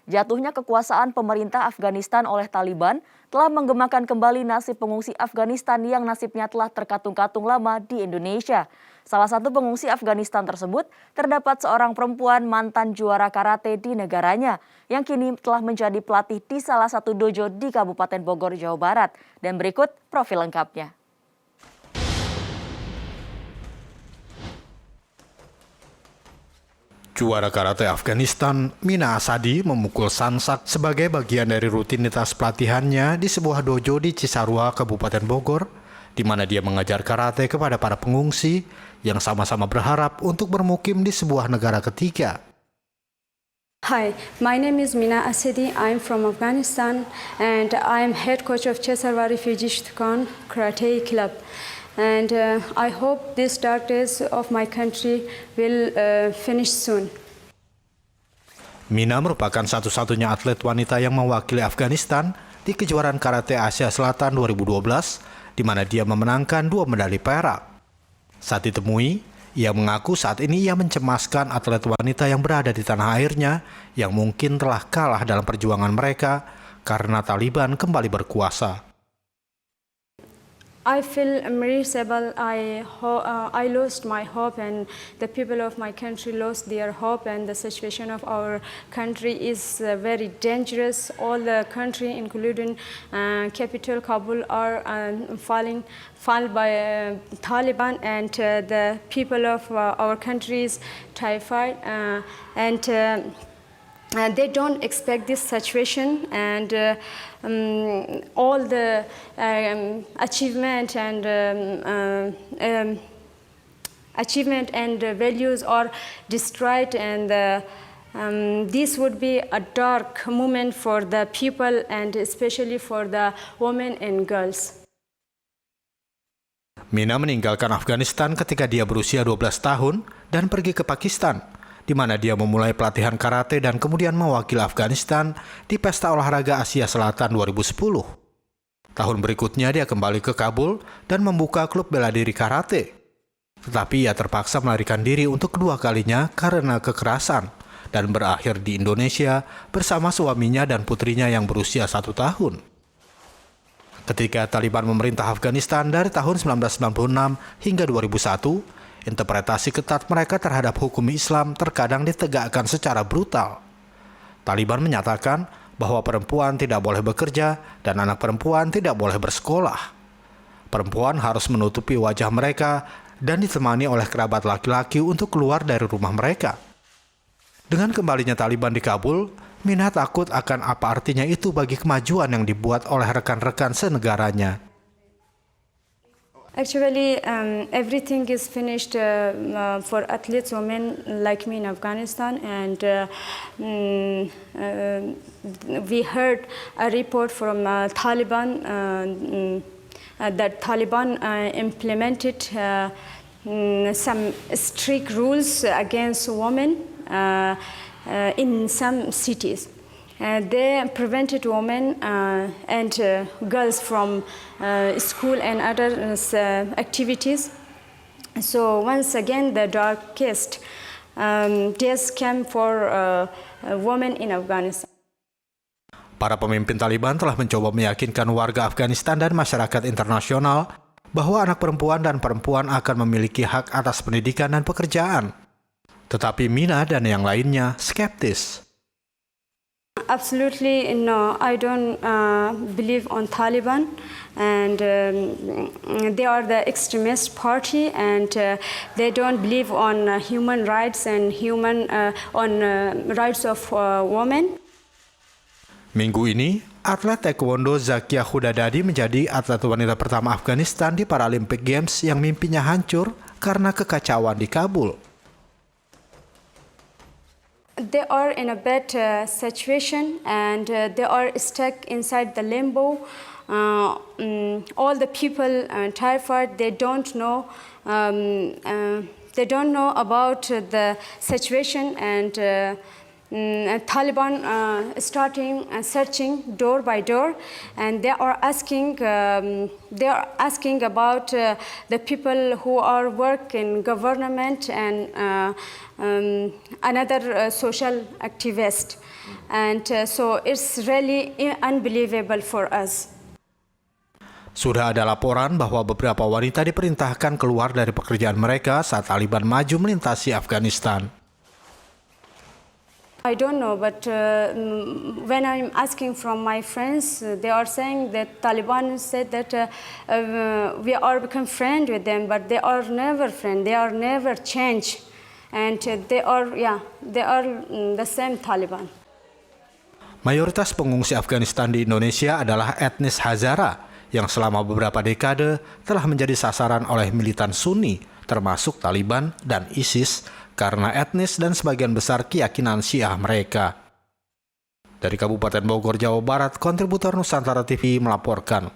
Jatuhnya kekuasaan pemerintah Afghanistan oleh Taliban telah menggemakan kembali nasib pengungsi Afghanistan yang nasibnya telah terkatung-katung lama di Indonesia. Salah satu pengungsi Afghanistan tersebut terdapat seorang perempuan mantan juara karate di negaranya yang kini telah menjadi pelatih di salah satu dojo di Kabupaten Bogor, Jawa Barat. Dan berikut profil lengkapnya. Juara karate Afghanistan, Mina Asadi, memukul sansak sebagai bagian dari rutinitas pelatihannya di sebuah dojo di Cisarua, Kabupaten Bogor, di mana dia mengajar karate kepada para pengungsi yang sama-sama berharap untuk bermukim di sebuah negara ketiga. Hi, my name is Mina Asadi. I'm from Afghanistan and I'm head coach of Cisarua Refugee Shitkan Karate Club. And I hope this dark days of my country will finish soon. Mina merupakan satu-satunya atlet wanita yang mewakili Afghanistan di kejuaraan karate Asia Selatan 2012, di mana dia memenangkan 2 medali perak. Saat ditemui, ia mengaku saat ini ia mencemaskan atlet wanita yang berada di tanah airnya yang mungkin telah kalah dalam perjuangan mereka karena Taliban kembali berkuasa. I feel miserable. I lost my hope, and the people of my country lost their hope, and the situation of our country is very dangerous. All the country, including capital Kabul, are fall by Taliban, and the people of our country is terrified, and they don't expect this situation, and all the achievement and values are destroyed, and this would be a dark moment for the people, and especially for the women and girls. Mina meninggalkan Afghanistan ketika dia berusia 12 tahun dan pergi ke Pakistan, di mana dia memulai pelatihan karate dan kemudian mewakili Afghanistan di Pesta Olahraga Asia Selatan 2010. Tahun berikutnya dia kembali ke Kabul dan membuka klub bela diri karate. Tetapi ia terpaksa melarikan diri untuk kedua kalinya karena kekerasan dan berakhir di Indonesia bersama suaminya dan putrinya yang berusia 1 tahun. Ketika Taliban memerintah Afghanistan dari tahun 1996 hingga 2001, interpretasi ketat mereka terhadap hukum Islam terkadang ditegakkan secara brutal. Taliban menyatakan bahwa perempuan tidak boleh bekerja dan anak perempuan tidak boleh bersekolah. Perempuan harus menutupi wajah mereka dan ditemani oleh kerabat laki-laki untuk keluar dari rumah mereka. Dengan kembalinya Taliban di Kabul, Mina takut akan apa artinya itu bagi kemajuan yang dibuat oleh rekan-rekan senegaranya. Actually, everything is finished for athletes, women like me in Afghanistan, and we heard a report from Taliban that Taliban implemented some strict rules against women in some cities. They prevented women and girls from school and other activities. So once again, the darkest days came for women in Afghanistan. Para pemimpin Taliban telah mencoba meyakinkan warga Afghanistan dan masyarakat internasional bahwa anak perempuan dan perempuan akan memiliki hak atas pendidikan dan pekerjaan. Tetapi Mina dan yang lainnya skeptis. Absolutely no, I don't believe on Taliban, and they are the extremist party, and they don't believe on human rights and rights of women. Minggu ini, atlet taekwondo Zakia Khudadadi menjadi atlet wanita pertama Afghanistan di Paralympic Games yang mimpinya hancur karena kekacauan di Kabul. They are in a bad situation, and they are stuck inside the limbo. All the people terrified. They don't know about the situation, and Taliban starting searching door by door, and they are asking about the people who are work in government and another social activist, and so it's really unbelievable for us. Sudah ada laporan bahwa beberapa wanita diperintahkan keluar dari pekerjaan mereka saat Taliban maju melintasi Afghanistan. I don't know, but when I'm asking from my friends, they are saying that Taliban said that we are become friend with them, but they are never friend. They are never change, and they are the same Taliban. Mayoritas pengungsi Afghanistan di Indonesia adalah etnis Hazara yang selama beberapa dekade telah menjadi sasaran oleh militan Sunni, termasuk Taliban dan ISIS, karena etnis dan sebagian besar keyakinan Syiah mereka. Dari Kabupaten Bogor, Jawa Barat, kontributor Nusantara TV melaporkan.